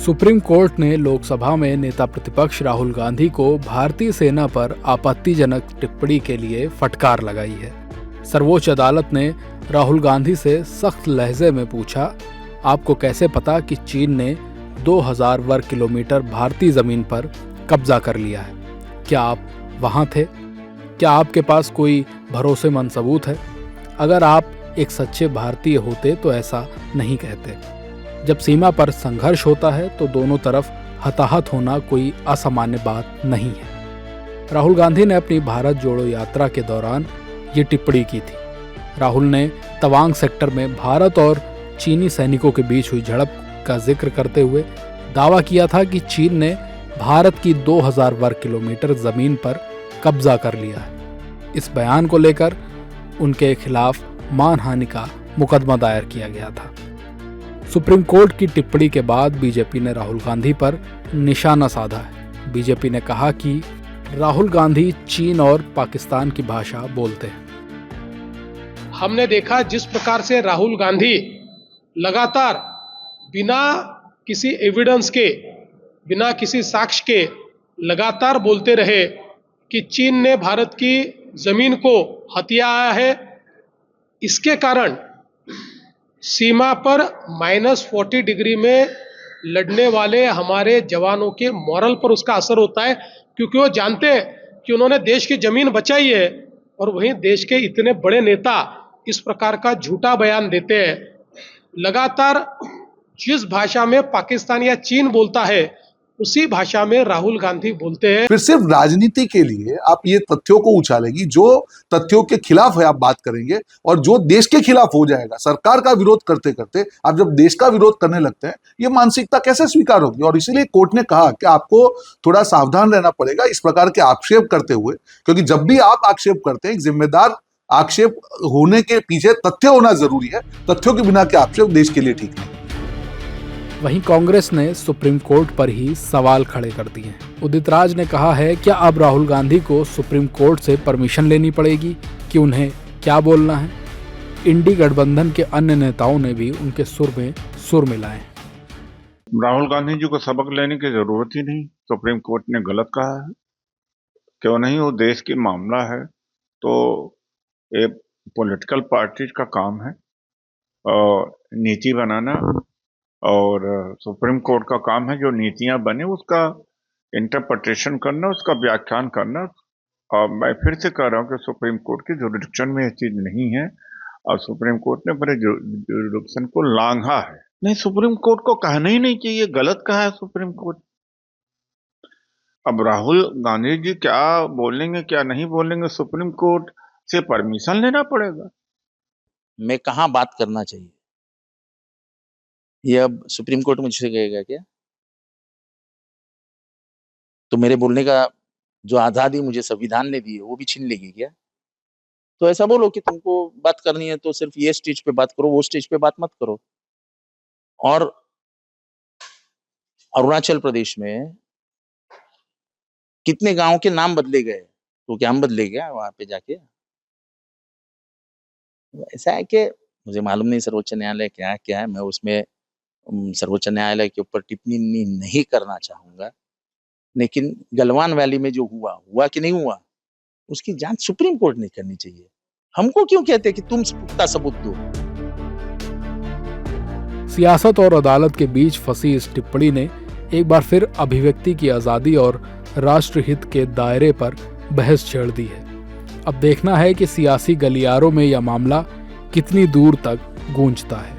Supreme court ने लोकसभा में नेता प्रतिपक्ष राहुल गांधी को भारतीय सेना पर आपत्तिजनक टिप्पणी के लिए फटकार लगाई है। सर्वोच्च अदालत ने राहुल गांधी से सख्त लहजे में पूछा, आपको कैसे पता कि चीन ने 2000 वर्ग किलोमीटर भारतीय जमीन पर कब्जा कर लिया है? क्या आप वहां थे? क्या आपके पास कोई भरोसेमंद सबूत है? अगर आप एक सच्चे भारतीय होते तो ऐसा नहीं कहते। जब सीमा पर संघर्ष होता है तो दोनों तरफ हताहत होना कोई असामान्य बात नहीं है। राहुल गांधी ने अपनी भारत जोड़ो यात्रा के दौरान ये टिप्पणी की थी। राहुल ने तवांग सेक्टर में भारत और चीनी सैनिकों के बीच हुई झड़प का जिक्र करते हुए दावा किया था कि चीन ने भारत की 2000 वर्ग किलोमीटर जमीन पर कब्जा कर लिया है। इस बयान को लेकर उनके खिलाफ मानहानि का मुकदमा दायर किया गया था। सुप्रीम कोर्ट की टिप्पणी के बाद बीजेपी ने राहुल गांधी पर निशाना साधा है। बीजेपी ने कहा कि राहुल गांधी चीन और पाकिस्तान की भाषा बोलते हैं। हमने देखा जिस प्रकार से राहुल गांधी लगातार बिना किसी एविडेंस के, बिना किसी साक्ष्य के लगातार बोलते रहे कि चीन ने भारत की जमीन को हथियाया है। इसके कारण सीमा पर -40 डिग्री में लड़ने वाले हमारे जवानों के मॉरल पर उसका असर होता है, क्योंकि वो जानते हैं कि उन्होंने देश की जमीन बचाई है। और वहीं देश के इतने बड़े नेता इस प्रकार का झूठा बयान देते हैं। लगातार जिस भाषा में पाकिस्तान या चीन बोलता है उसी भाषा में राहुल गांधी बोलते हैं। फिर सिर्फ राजनीति के लिए आप ये तथ्यों को उछालेगी, जो तथ्यों के खिलाफ है आप बात करेंगे, और जो देश के खिलाफ हो जाएगा। सरकार का विरोध करते करते आप जब देश का विरोध करने लगते हैं, ये मानसिकता कैसे स्वीकार होगी? और इसीलिए कोर्ट ने कहा कि आपको थोड़ा सावधान रहना पड़ेगा इस प्रकार के आक्षेप करते हुए, क्योंकि जब भी आप आक्षेप करते हैं, एक जिम्मेदार आक्षेप होने के पीछे तथ्य होना जरूरी है। तथ्यों के बिना के आक्षेप देश के लिए ठीक नहीं। वहीं कांग्रेस ने सुप्रीम कोर्ट पर ही सवाल खड़े कर दिए हैं। उदित राज ने कहा है, क्या अब राहुल गांधी को सुप्रीम कोर्ट से परमिशन लेनी पड़ेगी कि उन्हें क्या बोलना है? इंडी गठबंधन के अन्य नेताओं ने भी उनके सुर में सुर मिलाए। राहुल गांधी जी को सबक लेने की जरूरत ही नहीं। सुप्रीम कोर्ट ने गलत कहा है। क्यों नहीं? वो देश की मामला है तो एक पॉलिटिकल पार्टी का काम है और नीति बनाना, और सुप्रीम कोर्ट का काम है जो नीतियां बने उसका इंटरप्रिटेशन करना, उसका व्याख्यान करना। और मैं फिर से कह रहा हूं कि सुप्रीम कोर्ट के जुरिडिक्शन में ये चीज नहीं है, और सुप्रीम कोर्ट ने अपने जुरिडिक्शन को लांघा है। नहीं, सुप्रीम कोर्ट को कहना ही नहीं चाहिए, गलत कहा है सुप्रीम कोर्ट। अब राहुल गांधी जी क्या बोलेंगे क्या नहीं बोलेंगे, सुप्रीम कोर्ट से परमिशन लेना पड़ेगा। मैं कहाँ बात करना चाहिए ये अब सुप्रीम कोर्ट मुझसे कहेगा क्या? तो मेरे बोलने का जो आजादी मुझे संविधान ने दी है वो भी छीन लेगी क्या? तो ऐसा बोलो कि तुमको बात करनी है तो सिर्फ ये स्टेज पे बात करो, वो स्टेज पे बात मत करो। और अरुणाचल प्रदेश में कितने गांव के नाम बदले गए, तो क्या हम बदले गया वहां पे जाके? ऐसा है कि मुझे मालूम नहीं सर्वोच्च न्यायालय क्या है, मैं उसमें सर्वोच्च न्यायालय के ऊपर टिप्पणी नहीं करना चाहूंगा। लेकिन गलवान वैली में जो हुआ कि नहीं हुआ, उसकी जांच सुप्रीम कोर्ट नहीं करनी चाहिए। हमको क्यों कहते कि तुम पुख्ता सबूत दो? सियासत और अदालत के बीच फंसी इस टिप्पणी ने एक बार फिर अभिव्यक्ति की आजादी और राष्ट्रहित के दायरे पर बहस छेड़ दी है। अब देखना है कि सियासी गलियारों में यह मामला कितनी दूर तक गूंजता है।